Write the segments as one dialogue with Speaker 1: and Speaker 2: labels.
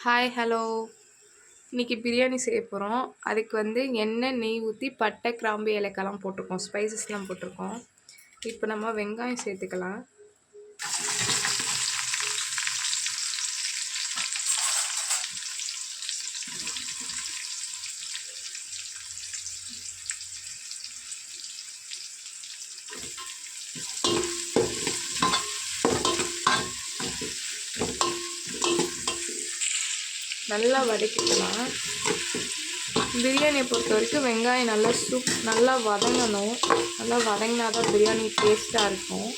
Speaker 1: Hi hello. இன்றைக்கி பிரியாணி செய்ய போகிறோம். அதுக்கு வந்து எண்ணெய் நெய் ஊற்றி பட்டை கிராம்பு ஏலக்காய்லாம் போட்டிருக்கோம், ஸ்பைசஸ்லாம் போட்டிருக்கோம். இப்போ நம்ம வெங்காயம் சேர்த்துக்கலாம். நல்லா வதக்கிக்கலாம். பிரியாணியை பொறுத்த வரைக்கும் வெங்காயம் நல்லா வதங்கணும். நல்லா வதங்கினா தான் பிரியாணி டேஸ்ட்டாக இருக்கும்.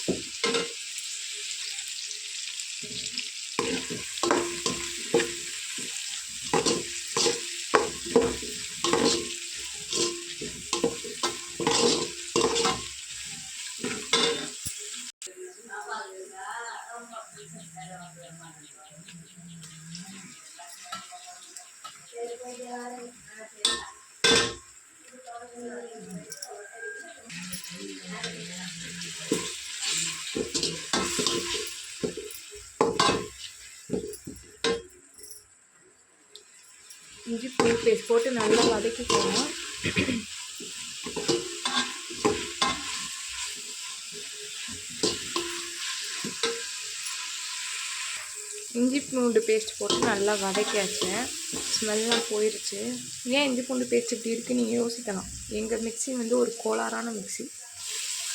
Speaker 1: இஞ்சி பூண்டு பேஸ்ட் போட்டு நல்லா வதக்கிக்கலாம். இஞ்சி பூண்டு பேஸ்ட் போட்டு நல்லா வதக்கியாச்சு. ஸ்மெல்லாம் போயிடுச்சு. ஏன் இஞ்சி பூண்டு பேஸ்ட் இப்படி இருக்குது நீங்கள் யோசிக்கலாம். எங்கள் மிக்ஸி வந்து ஒரு கோளாறான மிக்ஸி,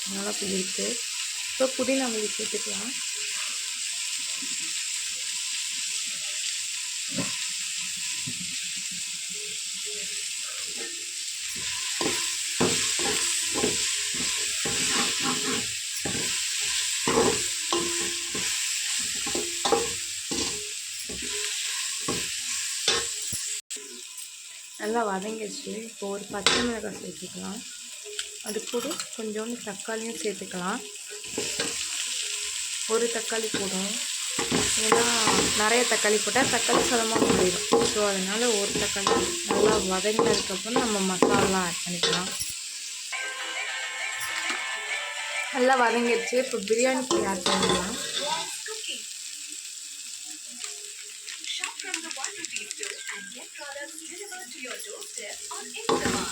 Speaker 1: அதனால் அப்படி இருக்குது. இப்போ புதினா மல்லி சேர்த்துக்கலாம். நல்லா வதங்கிடுச்சு. இப்போ ஒரு பச்சை மிளகாய் சேர்த்துக்கலாம். அது கூட கொஞ்சோண்டு தக்காளியும் சேர்த்துக்கலாம். ஒரு தக்காளி போடும், ஏன்னா நிறைய தக்காளி போட்டால் தக்காளி சதமாக போயிடும். ஸோ அதனால் ஒரு தக்காளி நல்லா வதங்கினதுக்கப்புறம் நம்ம மசாலா ஆட் பண்ணிக்கலாம். நல்லா வதங்கிடுச்சு. இப்போ பிரியாணிக்கு ஆட் பண்ணிக்கலாம். From the One Rupee store and get products delivered to your doorstep on Instagram.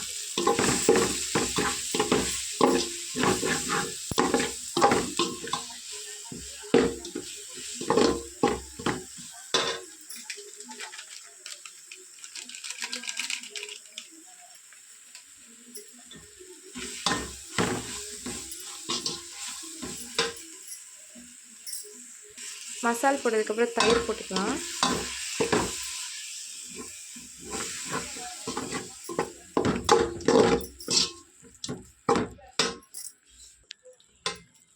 Speaker 1: மசால் போட்டதுக்கப்புறம் தயிர் போட்டுக்கலாம்.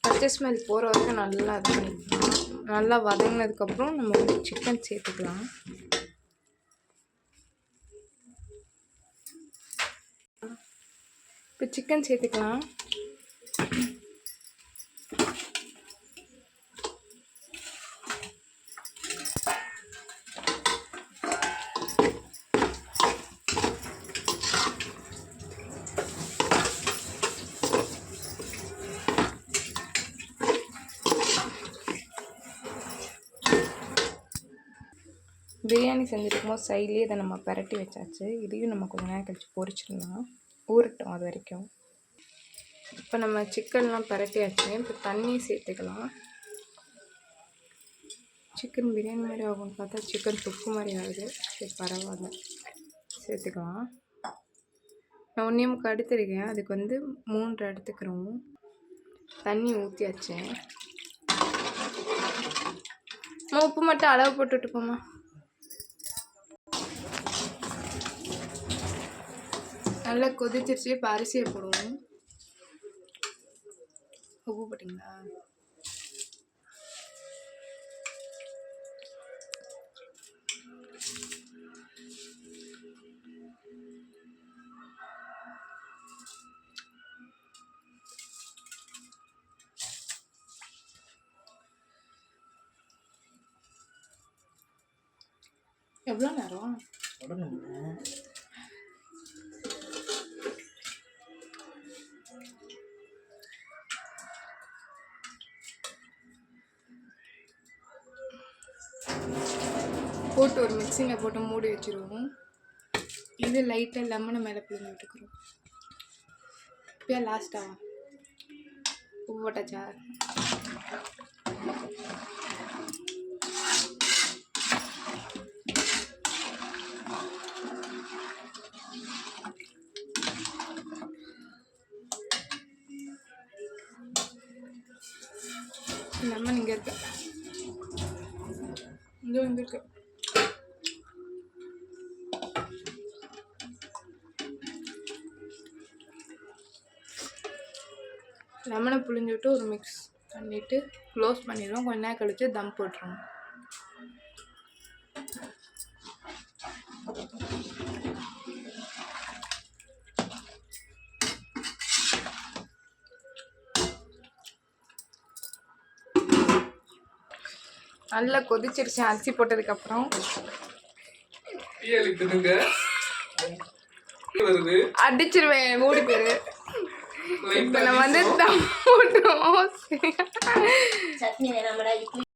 Speaker 1: பச்சை ஸ்மெல் போகிற வரைக்கும் நல்லா இது பண்ணிக்கலாம். நல்லா வதங்கினதுக்கப்புறம் நம்ம வந்து சிக்கன் சேர்த்துக்கலாம். இப்போ சிக்கன் சேர்த்துக்கலாம். பிரியாணி செஞ்சுருக்கும்போது சைட்லேயே இதை நம்ம பரட்டி வச்சாச்சு. இதையும் நம்ம கொஞ்சம் நேரம் கழிச்சு பொரிச்சிடலாம், ஊறட்டும் அது வரைக்கும். இப்போ நம்ம சிக்கன்லாம் பரட்டியாச்சு. இப்போ தண்ணி சேர்த்துக்கலாம். சிக்கன் பிரியாணி மாதிரி ஆகும்னு பார்த்தா சிக்கன் தொக்கு மாதிரி ஆகுது. சரி பரவாயில்ல, சேர்த்துக்கலாம். நான் 1.25 எடுத்துருக்கேன், அதுக்கு வந்து 3 எடுத்துக்கிறோம். தண்ணி ஊற்றியாச்சு. உப்பு மட்டும் அளவு போட்டுட்டு போமா. நல்லா கொதிச்சிருச்சு. இப்போ அரிசியை போடுவோம். உப்பு போட்டிங்களா? எவ்வளோ நேரம்? போட்டு ஒரு மிக்சியில் போட்டு மூடி வச்சுருவோம். இது லைட்டாக லெமனை மேலே பிழிஞ்சு விட்டுக்கிறோம். இப்போயா லாஸ்ட்டா உப்பு போட்டாச்சா? லெமன் இங்கே இருக்கு, இங்கே இருக்கு. லெமனை புழிஞ்சுட்டு ஒரு மிக்ஸ் பண்ணிவிட்டு க்ளோஸ் பண்ணிடுவோம். கொஞ்ச நேரம் கழித்து தம் போட்டுருவோம். நல்லா கொதிச்சிருச்சு அரிசி போட்டதுக்கப்புறம். அடிச்சிருவேன் மூடி பேரு. இப்போ நம்ம வந்து தம் போட்டுருவோம்.
Speaker 2: சட்னி வேணாமடா.